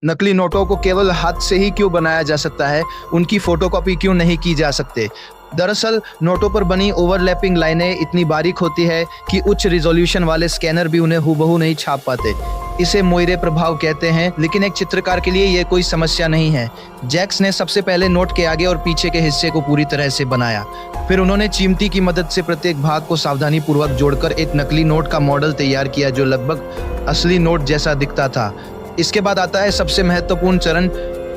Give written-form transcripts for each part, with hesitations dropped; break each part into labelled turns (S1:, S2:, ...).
S1: नकली नोटों को केवल हाथ से ही क्यों बनाया जा सकता है, उनकी फोटोकॉपी क्यों नहीं की जा सकते। दरअसल नोटों पर बनी ओवरलैपिंग लाइनें इतनी बारीक होती है कि उच्च रिजोल्यूशन वाले स्कैनर भी उन्हें हूबहू नहीं छाप पाते। इसे मोइरे प्रभाव कहते हैं, लेकिन एक चित्रकार के लिए यह कोई समस्या नहीं है। जैक्स ने सबसे पहले नोट के आगे और पीछे के हिस्से को पूरी तरह से बनाया। फिर उन्होंने चिमटी की मदद से प्रत्येक भाग को सावधानी पूर्वक जोड़कर एक नकली नोट का मॉडल तैयार किया जो लगभग असली नोट जैसा दिखता था। इसके बाद आता है सबसे महत्वपूर्ण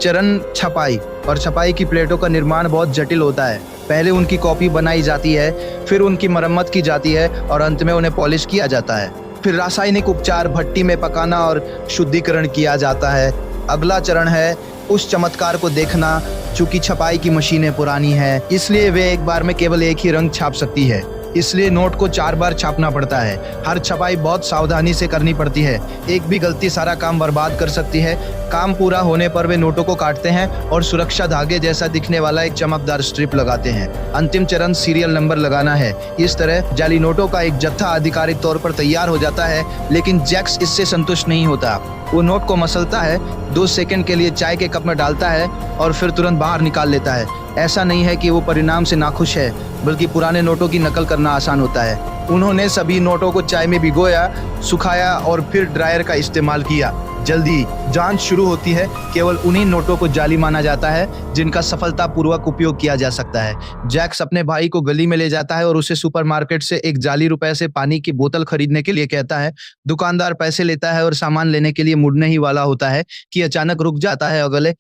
S1: चरण छपाई। और छपाई की प्लेटों का निर्माण बहुत जटिल होता है। पहले उनकी कॉपी बनाई जाती है, फिर उनकी मरम्मत की जाती है और अंत में उन्हें पॉलिश किया जाता है। फिर रासायनिक उपचार, भट्टी में पकाना और शुद्धिकरण किया जाता है। अगला चरण है उस चमत्कार को देखना। चूंकि छपाई की मशीनें पुरानी हैं, इसलिए वे एक बार में केवल एक ही रंग छाप सकती है, इसलिए नोट को 4 बार छापना पड़ता है। हर छपाई बहुत सावधानी से करनी पड़ती है। एक भी गलती सारा काम बर्बाद कर सकती है। काम पूरा होने पर वे नोटों को काटते हैं और सुरक्षा धागे जैसा दिखने वाला एक चमकदार स्ट्रिप लगाते हैं। अंतिम चरण सीरियल नंबर लगाना है। इस तरह जाली नोटों का एक जत्था आधिकारिक तौर पर तैयार हो जाता है, लेकिन जैक्स इससे संतुष्ट नहीं होता। वो नोट को मसलता है, 2 सेकंड के लिए चाय के कप में डालता है और फिर तुरंत बाहर निकाल लेता है। ऐसा नहीं है कि वो परिणाम से नाखुश है, बल्कि पुराने नोटों की नकल करना आसान होता है। उन्होंने सभी नोटों को चाय में भिगोया, सुखाया और फिर ड्रायर का इस्तेमाल किया। जल्दी जांच शुरू होती है। केवल उन्हीं नोटों को जाली माना जाता है जिनका सफलतापूर्वक उपयोग किया जा सकता है। जैक्स अपने भाई को गली में ले जाता है और उसे सुपरमार्केट से एक जाली रुपए से पानी की बोतल खरीदने के लिए कहता है। दुकानदार पैसे लेता है और सामान लेने के लिए मुड़ने ही वाला होता है कि अचानक रुक जाता है। अगले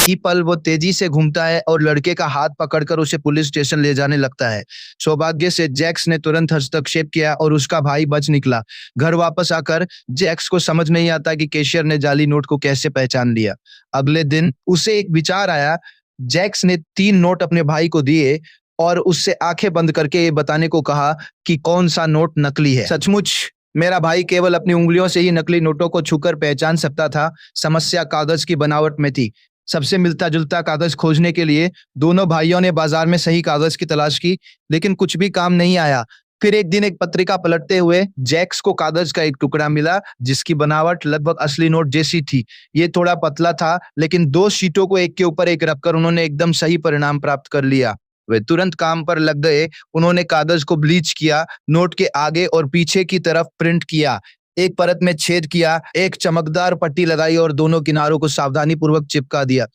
S1: ही पल वो तेजी से घूमता है और लड़के का हाथ पकड़कर उसे पुलिस स्टेशन ले जाने लगता है। सौभाग्य से जैक्स ने तुरंत हस्तक्षेप किया और उसका भाई बच निकला। घर वापस आकर जैक्स को समझ नहीं आता कि कैशियर ने जाली नोट को कैसे पहचान लिया। अगले दिन उसे एक विचार आया। जैक्स ने 3 नोट अपने भाई को दिए और उससे आंखें बंद करके ये बताने को कहा कि कौन सा नोट नकली है। सचमुच मेरा भाई केवल अपनी उंगलियों से ही नकली नोटों को छूकर पहचान सकता था। समस्या कागज की बनावट में थी। सबसे मिलता जुलता कागज खोजने के लिए दोनों भाइयों ने बाजार में सही कागज की तलाश की, लेकिन कुछ भी काम नहीं आया। फिर एक दिन एक पत्रिका पलटते हुए जैक्स को कागज का एक टुकड़ा मिला जिसकी बनावट लगभग असली नोट जैसी थी। ये थोड़ा पतला था, लेकिन 2 शीटों को एक के ऊपर एक रखकर उन्होंने एकदम सही परिणाम प्राप्त कर लिया। वे तुरंत काम पर लग गए। उन्होंने कागज को ब्लीच किया, नोट के आगे और पीछे की तरफ प्रिंट किया, एक परत में छेद किया, एक चमकदार पट्टी लगाई और दोनों किनारों को सावधानी पूर्वक चिपका दिया।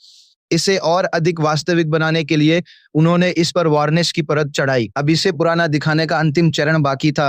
S1: इसे और अधिक वास्तविक बनाने के लिए उन्होंने इस पर वार्निश की परत चढ़ाई। अब इसे पुराना दिखाने का अंतिम चरण बाकी था।